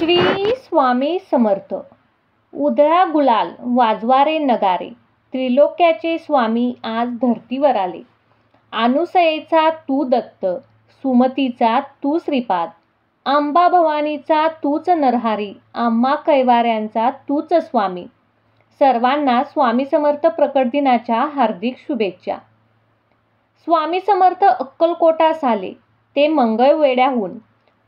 श्री स्वामी समर्थ. उधळा गुलाल वाजवारे नगारे, त्रिलोक्याचे स्वामी आज धर्तीवर आले. अनुसयेचा तू दत्त, सुमतीचा तू श्रीपाद, अंबा भवानीचा तूच नरहारी, आम्हा कैवाऱ्यांचा तूच स्वामी. सर्वांना स्वामी समर्थ प्रकट दिनाच्या हार्दिक शुभेच्छा. स्वामी समर्थ अक्कलकोटास आले ते मंगळवेढ्याहून.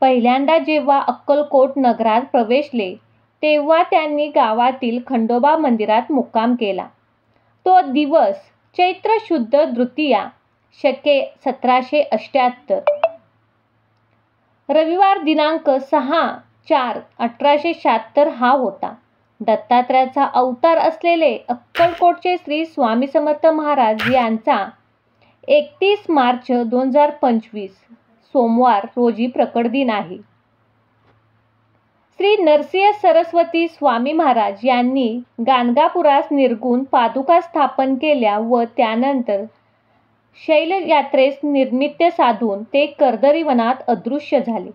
पहिल्यांदा जेव्हा अक्कलकोट नगरात प्रवेशले तेव्हा त्यांनी गावातील खंडोबा मंदिरात मुक्काम केला. तो दिवस चैत्र शुद्ध द्वितीया शके 1778, रविवार दिनांक 6/4/1876 हा होता. दत्तात्रयाचा अवतार असलेले अक्कलकोटचे श्री स्वामी समर्थ महाराज यांचा 31 मार्च 2025 सोमवार रोजी प्रकट दिन आहे. श्री नरसिंह सरस्वती स्वामी महाराज यांनी गाणगापुरास निर्गुण पादुका स्थापन केल्या व त्यानंतर शैलयात्रेस निमित्त साधून ते कर्दरी वनात अदृश्य झाले.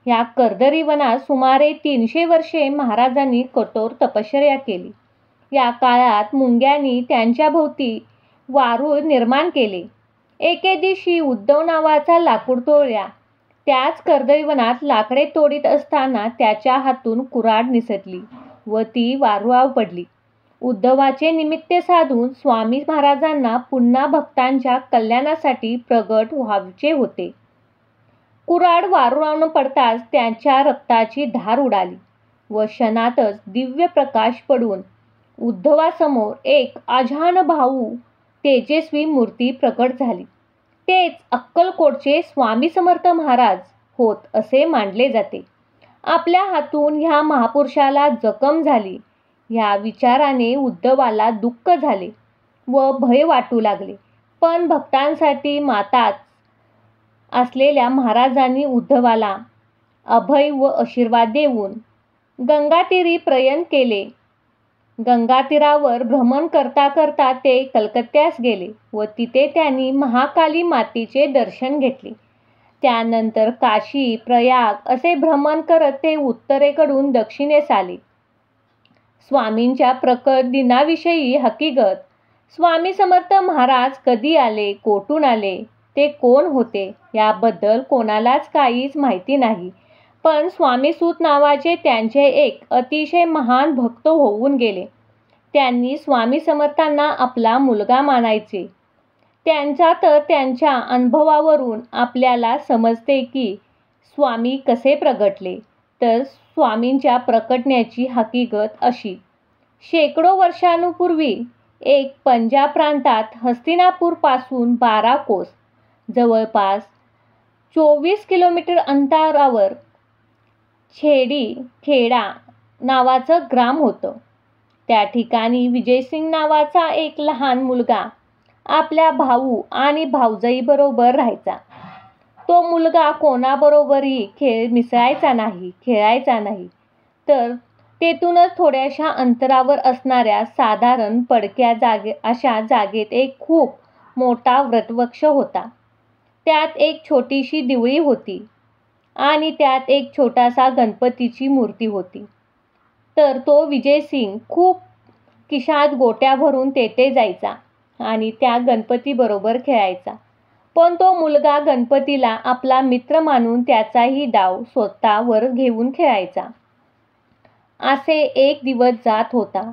या कर्दरी वनात सुमारे 300 वर्षे महाराजांनी कठोर तपश्चर्या केली. या काळात मुंग्यांनी त्यांच्या भोवती वारूळ निर्माण केले. एके दिवशी उद्धव नावाचा लाकूडतोड्या त्याच कर्दळी वनात लाकडे तोडीत असताना त्याच्या हातून कुऱ्हाड निसटली व ती वारूळावर पडली. उद्धवाचे निमित्त साधून स्वामी महाराजांना पुन्हा भक्तांच्या कल्याणासाठी प्रगट व्हायचे होते. कुऱ्हाड वारूळावर पडताच त्यांच्या रक्ताची धार उडाली व क्षणातच दिव्य प्रकाश पडून उद्धवासमोर एक अजानुभाऊ तेजस्वी मूर्ती प्रकट झाली. तेच अक्कलकोटचे स्वामी समर्थ महाराज होत असे मानले जाते. आपल्या हातून ह्या महापुरुषाला जखम झाली ह्या विचाराने उद्धवाला दुःख झाले व भय वाटू लागले. पण भक्तांसाठी माताच असलेल्या महाराजांनी उद्धवाला अभय व आशीर्वाद देऊन गंगातीरी प्रयाण केले. गंगातीरावर भ्रमण करता करता ते कलकत्त्यास गेले व तिथे त्यांनी महाकाली मातेचे दर्शन घेतले. त्यानंतर काशी प्रयाग असे भ्रमण करत ते उत्तरेकडून दक्षिणेस आले. स्वामींच्या प्रकट दिनाविषयी हकीकत. स्वामी समर्थ महाराज कधी आले, कोठून आले, ते कोण होते याबद्दल कोणालाच काहीच माहिती नाही. पण स्वामीसूत नावाचे त्यांचे एक अतिशय महान भक्त होऊन गेले. त्यांनी स्वामी समर्थांना आपला मुलगा मानायचे. त्यांच्या तर त्यांच्या अनुभवावरून आपल्याला समजते की स्वामी कसे प्रगटले. तर स्वामींच्या प्रकटण्याची हकीकत अशी. शेकडो वर्षांपूर्वी एक पंजाब प्रांतात हस्तिनापूरपासून 12 कोस जवळपास 24 किलोमीटर अंतरावर खेडा नावाचं ग्राम होतं. त्या ठिकाणी विजयसिंग नावाचा एक लहान मुलगा आपल्या भाऊ आणि भाऊजाईबरोबर राहायचा. तो मुलगा कोणाबरोबरही खेळायचा नाही. तर तेथूनच थोड्याशा अंतरावर असणाऱ्या साधारण पडक्या अशा जागेत एक खूप मोठा वटवृक्ष होता. त्यात एक छोटीशी दिवळी होती आणि त्यात एक छोटासा गणपतीची मूर्ती होती. तर तो विजयसिंग खूप खिशात गोट्या भरून तेथे जायचा आणि त्या गणपतीबरोबर खेळायचा. पण तो मुलगा गणपतीला आपला मित्र मानून त्याचाही डाव स्वतःवर घेऊन खेळायचा. असे एक दिवस जात होता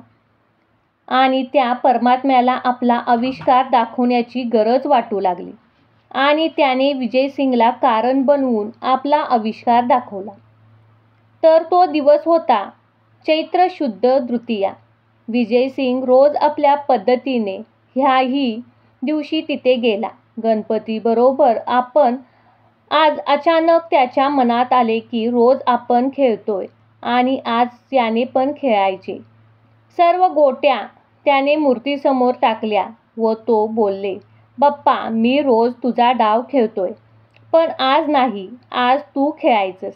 आणि त्या परमात्म्याला आपला आविष्कार दाखवण्याची गरज वाटू लागली आणि त्याने विजयसिंगला कारण बनवून आपला आविष्कार दाखवला. तर तो दिवस होता चैत्र शुद्ध द्वितीया. विजयसिंग रोज आपल्या पद्धतीने ह्याही दिवशी तिथे गेला. गणपतीबरोबर आज अचानक त्याच्या मनात आले की रोज आपण खेळतोय आणि आज त्याने पण खेळायचे. सर्व गोट्या त्याने मूर्तीसमोर टाकल्या व तो बोलले, बाप्पा, मी रोज तुझा डाव खेळतोय पण आज नाही, आज तू खेळायचंस.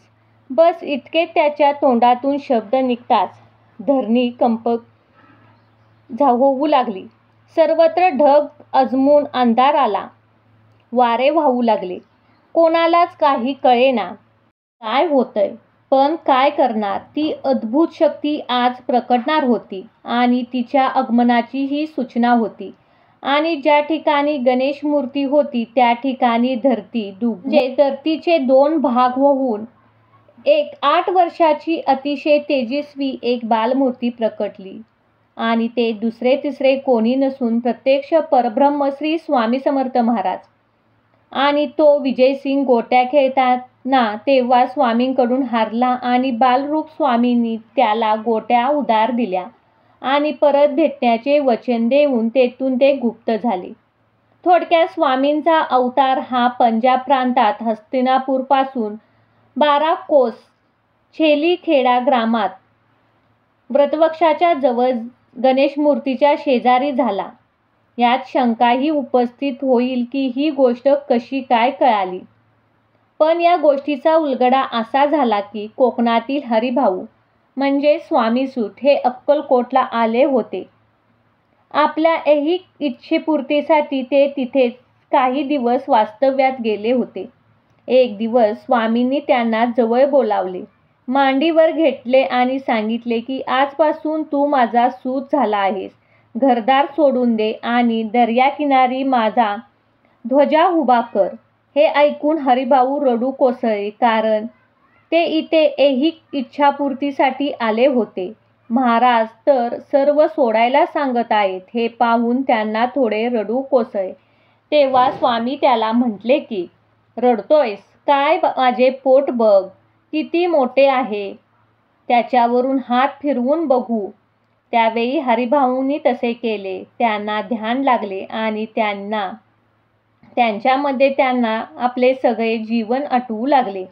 बस इतके त्याच्या तोंडातून शब्द निघताच धरणी कंप होऊ लागली. सर्वत्र ढग अजमून अंधार आला. वारे वाहू लागले. कोणालाच काही कळेना काय होतंय. पण काय करणार, ती अद्भुत शक्ती आज प्रकटणार होती आणि तिच्या आगमनाची ही सूचना होती. आणि ज्या ठिकाणी गणेश मूर्ती होती त्या ठिकाणी धरतीचे 2 भाग होऊन एक 8 वर्षाची अतिशय तेजस्वी एक बालमूर्ती प्रकटली. आणि ते दुसरे तिसरे कोणी नसून प्रत्यक्ष परब्रह्म श्री स्वामी समर्थ महाराज. आणि तो विजयसिंग गोट्या खेळताना तेव्हा स्वामींकडून हारला आणि बालरूप स्वामींनी त्याला गोट्या उधार दिल्या आणि परत भेटण्याचे वचन देऊन तेथून ते गुप्त झाले. थोडक्यात स्वामींचा अवतार हा पंजाब प्रांतात हस्तिनापूरपासून 12 कोस छेलीखेडा ग्रामात वटवृक्षाच्या जवळ गणेश मूर्तीच्या शेजारी झाला. यात शंकाही उपस्थित होईल की ही गोष्ट कशी काय कळाली. पण या गोष्टीचा उलगडा असा झाला की कोकणातील हरिभाऊ म्हणजे स्वामीसूत हे अक्कलकोटला आले होते. आपल्या ऐहिक इच्छेपूर्तीसाठी ते तिथेच काही दिवस वास्तव्यात गेले होते. एक दिवस स्वामींनी त्यांना जवळ बोलावले, मांडीवर घेतले आणि सांगितले की आजपासून तू माझा सूत झाला आहेस. घरदार सोडून दे आणि दर्याकिनारी माझा ध्वजा उभा कर. हे ऐकून हरिभाऊ रडू कोसळले, कारण ते इथे ऐहिक इच्छापूर्तीसाठी आले होते. महाराज तर सर्व सोडायला सांगत आहेत. हे पाहून त्यांना थोडे रडू कोसळले. तेव्हा स्वामी त्याला म्हटले की रडतोयस काय, माझे पोट बघ किती मोठे आहे, त्याच्यावरून हात फिरवून बघू. त्यावेळी हरिभाऊंनी तसे केले. त्यांना ध्यान लागले आणि त्यांच्यामध्ये त्यांना आपले सगळे जीवन आठवू लागले.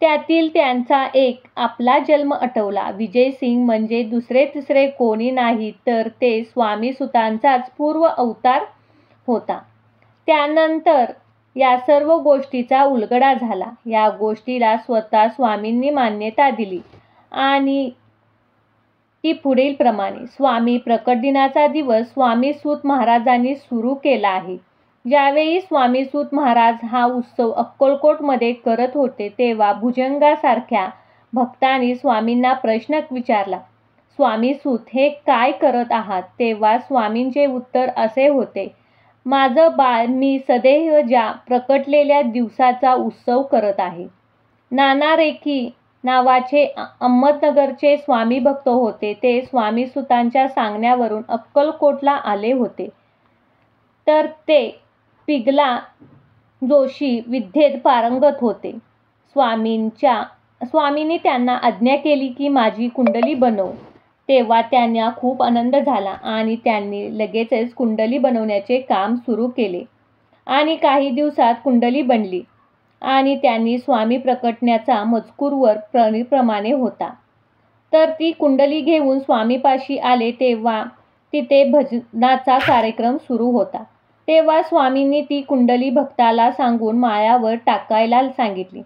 त्यातील त्यांचा एक आपला जन्म आठवला. विजयसिंग म्हणजे दुसरे तिसरे कोणी नाही तर ते स्वामीसुतांचाच पूर्व अवतार होता. त्यानंतर या सर्व गोष्टीचा उलगडा झाला. या गोष्टीला स्वतः स्वामींनी मान्यता दिली आणि ती पुढील प्रमाणे. स्वामी प्रकट दिनाचा दिवस स्वामीसूत महाराजांनी सुरू केला आहे. ज्यावेळी स्वामीसूत महाराज हा उत्सव अक्कलकोटमध्ये करत होते तेव्हा भुजंगासारख्या भक्तांनी स्वामींना प्रश्न विचारला, स्वामीसूत हे काय करत आहात. तेव्हा स्वामींचे उत्तर असे होते, माझं बाळ मी सदैव ज्या प्रकटलेल्या दिवसाचा उत्सव करत आहे. नाना रेखी नावाचे अहमदनगरचे स्वामी भक्त होते. ते स्वामीसुतांच्या सांगण्यावरून अक्कलकोटला आले होते. तर ते पिंगला जोशी विद्येत पारंगत होते. स्वामींनी त्यांना आज्ञा केली की माझी कुंडली बनव. तेव्हा त्यांना खूप आनंद झाला आणि त्यांनी लगेचच कुंडली बनवण्याचे काम सुरू केले आणि काही दिवसात कुंडली बनली. आणि त्यांनी स्वामी प्रकटण्याचा मजकूर वर प्रमाणे होता. तर ती कुंडली घेऊन स्वामीपाशी आले तेव्हा तिथे भजनाचा कार्यक्रम सुरू होता. तेव्हा स्वामींनी ती कुंडली भक्ताला सांगून माळ्यावर टाकायला सांगितली.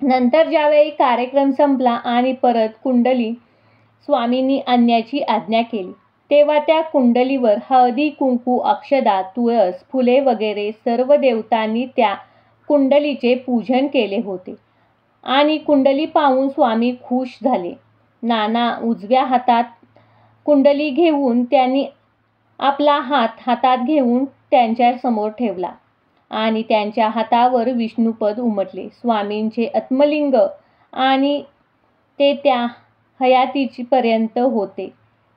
नंतर ज्यावेळी कार्यक्रम संपला आणि परत कुंडली स्वामींनी आणण्याची आज्ञा केली तेव्हा त्या कुंडलीवर हळदी कुंकू अक्षदा तुळस फुले वगैरे सर्व देवतांनी त्या कुंडलीचे पूजन केले होते. आणि कुंडली पाहून स्वामी खुश झाले. नाना उजव्या हातात कुंडली घेऊन त्यांनी आपला हात हातात घेऊन त्यांच्या समोर ठेवला आणि त्यांच्या हातावर विष्णुपद उमटले. स्वामींचे आत्मलिंग आणि ते त्या हयातीपर्यंत होते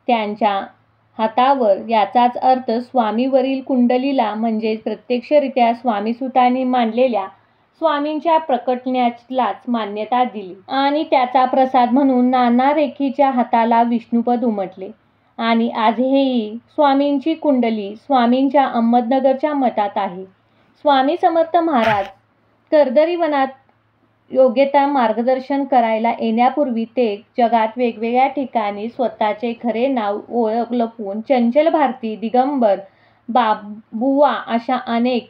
त्यांच्या हातावर. याचाच अर्थ स्वामीवरील कुंडलीला म्हणजे प्रत्यक्षरित्या स्वामीसुतांनी मांडलेल्या स्वामींच्या प्रकटण्यालाच मान्यता दिली आणि त्याचा प्रसाद म्हणून नाना रेखीच्या हाताला विष्णुपद उमटले. आणि आजही स्वामींची कुंडली स्वामींच्या अहमदनगरच्या मठात आहे. स्वामी समर्थ महाराज कर्दरी वनात योग्यता मार्गदर्शन करायला येण्यापूर्वी ते जगात वेगवेगळ्या ठिकाणी स्वतःचे खरे नाव ओळख लपवून चंचल भारती, दिगंबर, बुवा अशा अनेक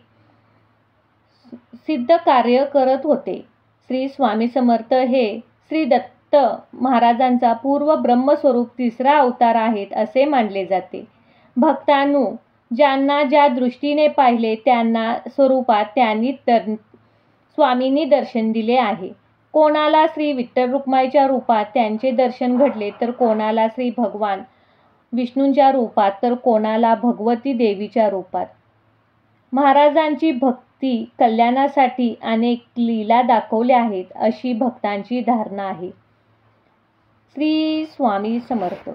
सिद्ध कार्य करत होते. श्री स्वामी समर्थ हे श्री दत्त महाराजांचा पूर्व ब्रह्मस्वरूप तिसरा अवतार आहेत असे मानले जाते. भक्तांनो, ज्यांना ज्या दृष्टीने पाहिले त्यांना स्वरूपात स्वामींनी दर्शन दिले आहे. कोणाला श्री विठ्ठल रुक्माईच्या रूपात त्यांचे दर्शन घडले तर कोणाला श्री भगवान विष्णूंच्या रूपात तर कोणाला भगवती देवीच्या रूपात. महाराजांची भक्ती कल्याणासाठी अनेक लीला दाखवल्या आहेत अशी भक्तांची धारणा आहे. श्री स्वामी समर्थ.